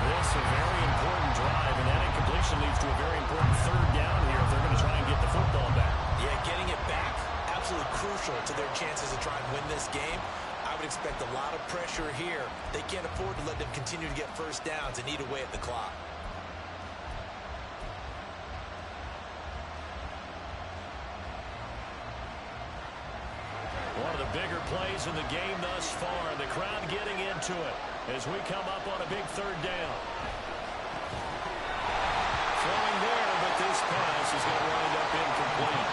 This a very important drive, and that incompletion leads to a very important third down here if they're going to try and get the football back. Yeah, getting it back, absolutely crucial to their chances to try and win this game. I would expect a lot of pressure here. They can't afford to let them continue to get first downs and eat away at the clock. One of the bigger plays in the game thus far. The crowd getting into it as we come up on a big third down. Throwing there, but this pass is going to wind up incomplete.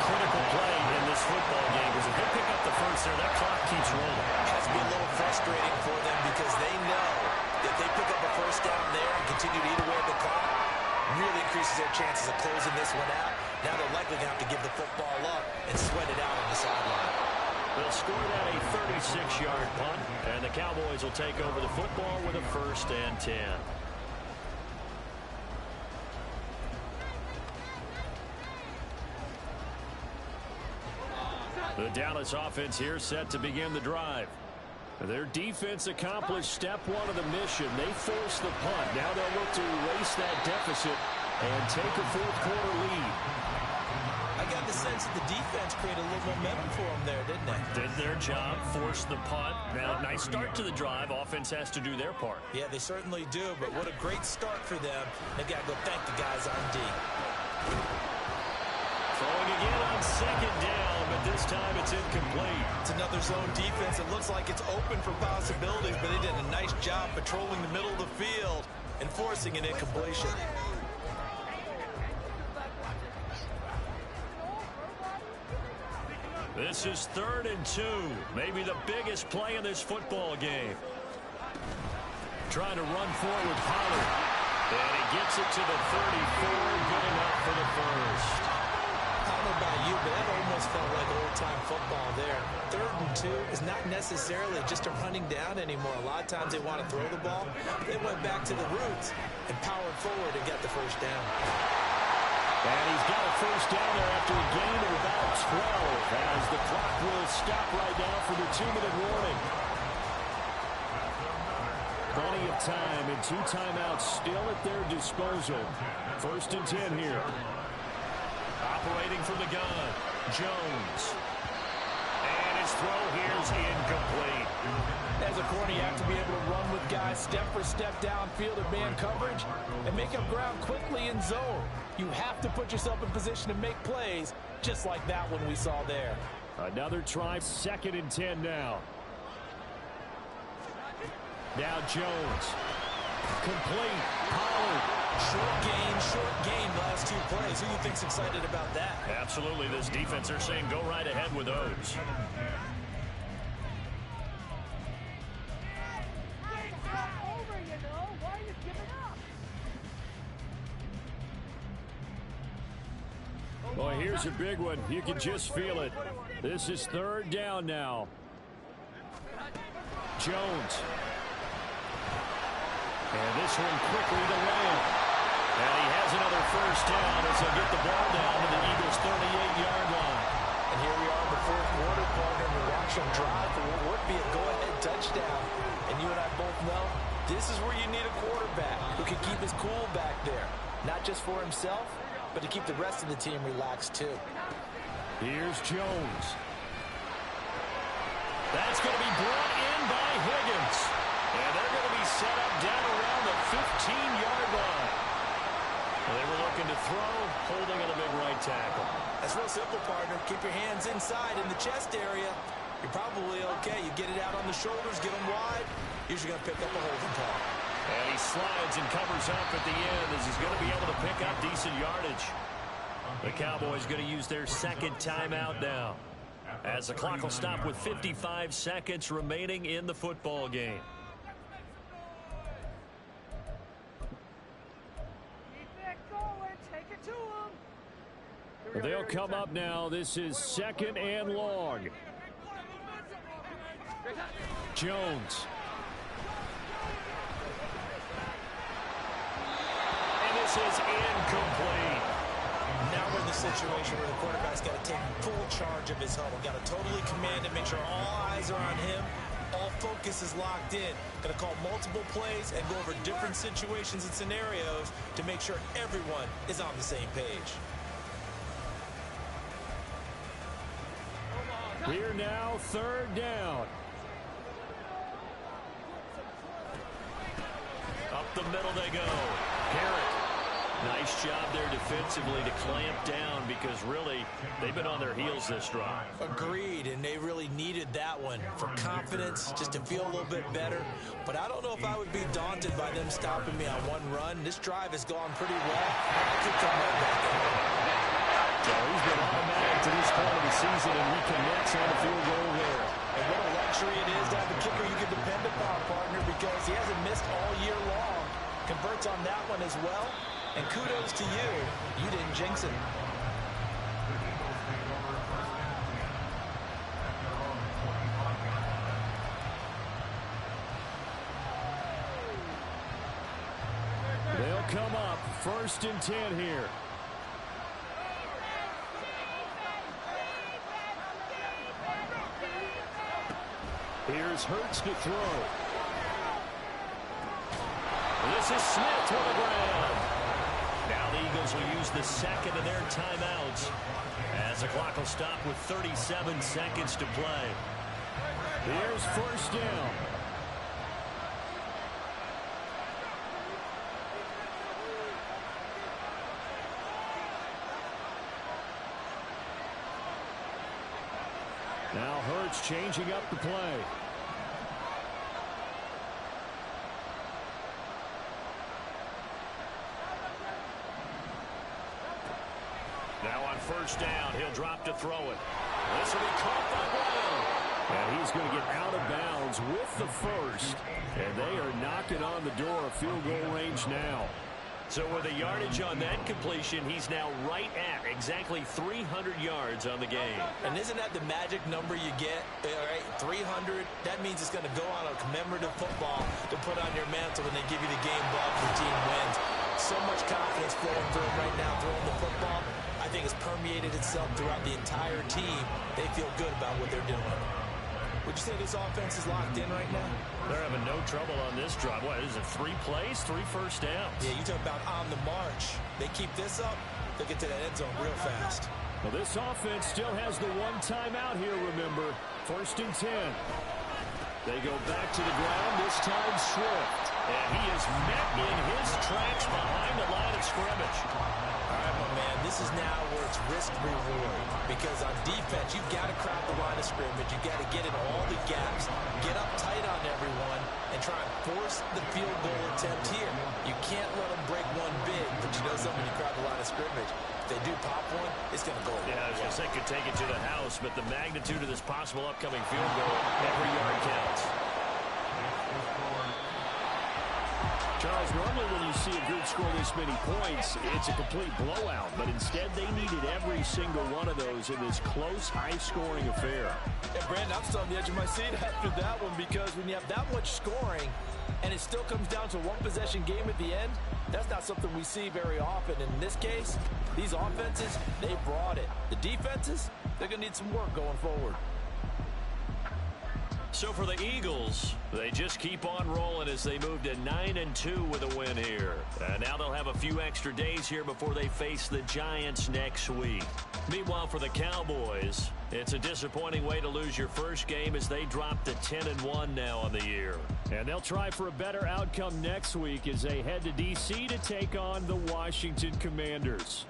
Critical play in this football game because if they pick up the first there, that clock keeps rolling. It has to be a little frustrating for them because they know that if they pick up a first down there and continue to eat away at the clock, really increases their chances of closing this one out. Now they're likely going to have to give the football up and sweat it out on the sideline. They'll score that a 36-yard punt, and the Cowboys will take over the football with a 1st and 10. The Dallas offense here set to begin the drive. Their defense accomplished step 1 of the mission. They forced the punt. Now they'll look to erase that deficit and take a 4th quarter lead. I got the sense that the defense created a little momentum for them there, didn't they? Did their job, forced the punt. Now, nice start to the drive. Offense has to do their part. Yeah, they certainly do, but what a great start for them. They've got to go thank the guys on D. Throwing again on second down, but this time it's incomplete. It's another zone defense. It looks like it's open for possibilities, but they did a nice job patrolling the middle of the field and forcing an incompletion. This is 3rd and 2. Maybe the biggest play in this football game. Trying to run forward, Pollard. And he gets it to the 34. Good enough for the first. I don't know about you, but that almost felt like old-time football there. 3rd and 2 is not necessarily just a running down anymore. A lot of times they want to throw the ball. They went back to the roots and powered forward and got the first down. And he's got a first down there after a gain of about 12 as the clock will stop right now for the 2-minute warning. Plenty of time and 2 timeouts still at their disposal. 1st and 10 here. Operating from the gun, Jones. And his throw here's incomplete. As a corner, you have to be able to run with guys step for step downfield in man coverage and make up ground quickly in zone. You have to put yourself in position to make plays, just like that one we saw there. Another try, 2nd and 10 now. Now Jones. Complete. Pollard. Short gain, last 2 plays. Who do you think's excited about that? Absolutely. This defense, they're saying go right ahead with those. Boy, here's a big one. You can just feel it. This is 3rd down now. Jones. And this one quickly to Lamb. And he has another 1st down as he'll get the ball down to the Eagles' 38-yard line. And here we are in the 4th quarter, partner, and we watch them drive for what would be a go-ahead touchdown. And you and I both know this is where you need a quarterback who can keep his cool back there. Not just for himself, but to keep the rest of the team relaxed, too. Here's Jones. That's going to be brought in by Higgins. And they're going to be set up down around the 15-yard line. Well, they were looking to throw, holding on a big right tackle. That's real simple, partner. Keep your hands inside in the chest area. You're probably okay. You get it out on the shoulders, get them wide. Usually going to pick up a holding call. And he slides and covers up at the end as he's going to be able to pick up decent yardage. The Cowboys going to use their 2nd timeout now, as the clock will stop with 55 seconds remaining in the football game. They'll come up now. This is 2nd and long. Jones. And this is incomplete. Now we're in the situation where the quarterback's got to take full charge of his huddle. Got to totally command it, make sure all eyes are on him. All focus is locked in. Got to call multiple plays and go over different situations and scenarios to make sure everyone is on the same page. Here now, 3rd down. Up the middle they go. Garrett. Nice job there defensively to clamp down, because really they've been on their heels this drive. Agreed, and they really needed that one for confidence, just to feel a little bit better. But I don't know if I would be daunted by them stopping me on one run. This drive has gone pretty well. I could come right back in. So he's been automatic to this point of the season, and he connects on the field goal there. And what a luxury it is to have a kicker you can depend upon, partner, because he hasn't missed all year long. Converts on that one as well. And kudos to you. You didn't jinx it. They'll come up 1st and 10 here. Here's Hurts to throw. This is Smith to the ground. Now the Eagles will use the 2nd of their timeouts, as the clock will stop with 37 seconds to play. Here's 1st down. Now Hurts changing up the play. Now on 1st down, he'll drop to throw it. This will be caught by Brown. And he's going to get out of bounds with the 1st. And they are knocking on the door of field goal range now. So with a yardage on that completion, he's now right at exactly 300 yards on the game. And isn't that the magic number you get? All right, 300, that means it's going to go on a commemorative football to put on your mantle when they give you the game ball if your team wins. So much confidence flowing through him right now, throwing the football. I think it's permeated itself throughout the entire team. They feel good about what they're doing. Would you say this offense is locked in right now? They're having no trouble on this drive. What is it, 3 plays, 3 first downs? Yeah, you talk about on the march. They keep this up, they'll get to that end zone real fast. Well, this offense still has the one timeout here, remember. 1st and 10. They go back to the ground, this time Swift. And he is met in his tracks behind the line of scrimmage. All right, my man, this is now where it's risk-reward. Because on defense, you've got to crowd the line of scrimmage. You've got to get in all the gaps, get up tight on everyone, and try and force the field goal attempt here. You can't let them break one big, but you know something, when you crowd the line of scrimmage, if they do pop one, it's going to go. Yeah, I was going to say could take it to the house, but the magnitude of this possible upcoming field goal, every yard counts. Charles, normally when you see a group score this many points, it's a complete blowout. But instead, they needed every single one of those in this close, high-scoring affair. And, Brandon, I'm still on the edge of my seat after that one because when you have that much scoring and it still comes down to a one-possession game at the end, that's not something we see very often. In this case, these offenses, they brought it. The defenses, they're going to need some work going forward. So for the Eagles, they just keep on rolling as they move to 9-2 with a win here. And now they'll have a few extra days here before they face the Giants next week. Meanwhile, for the Cowboys, it's a disappointing way to lose your first game as they drop to 10-1 now on the year. And they'll try for a better outcome next week as they head to D.C. to take on the Washington Commanders.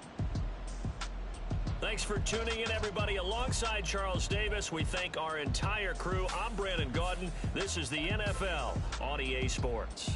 Thanks for tuning in, everybody. Alongside Charles Davis, we thank our entire crew. I'm Brandon Gaudin. This is the NFL on EA Sports.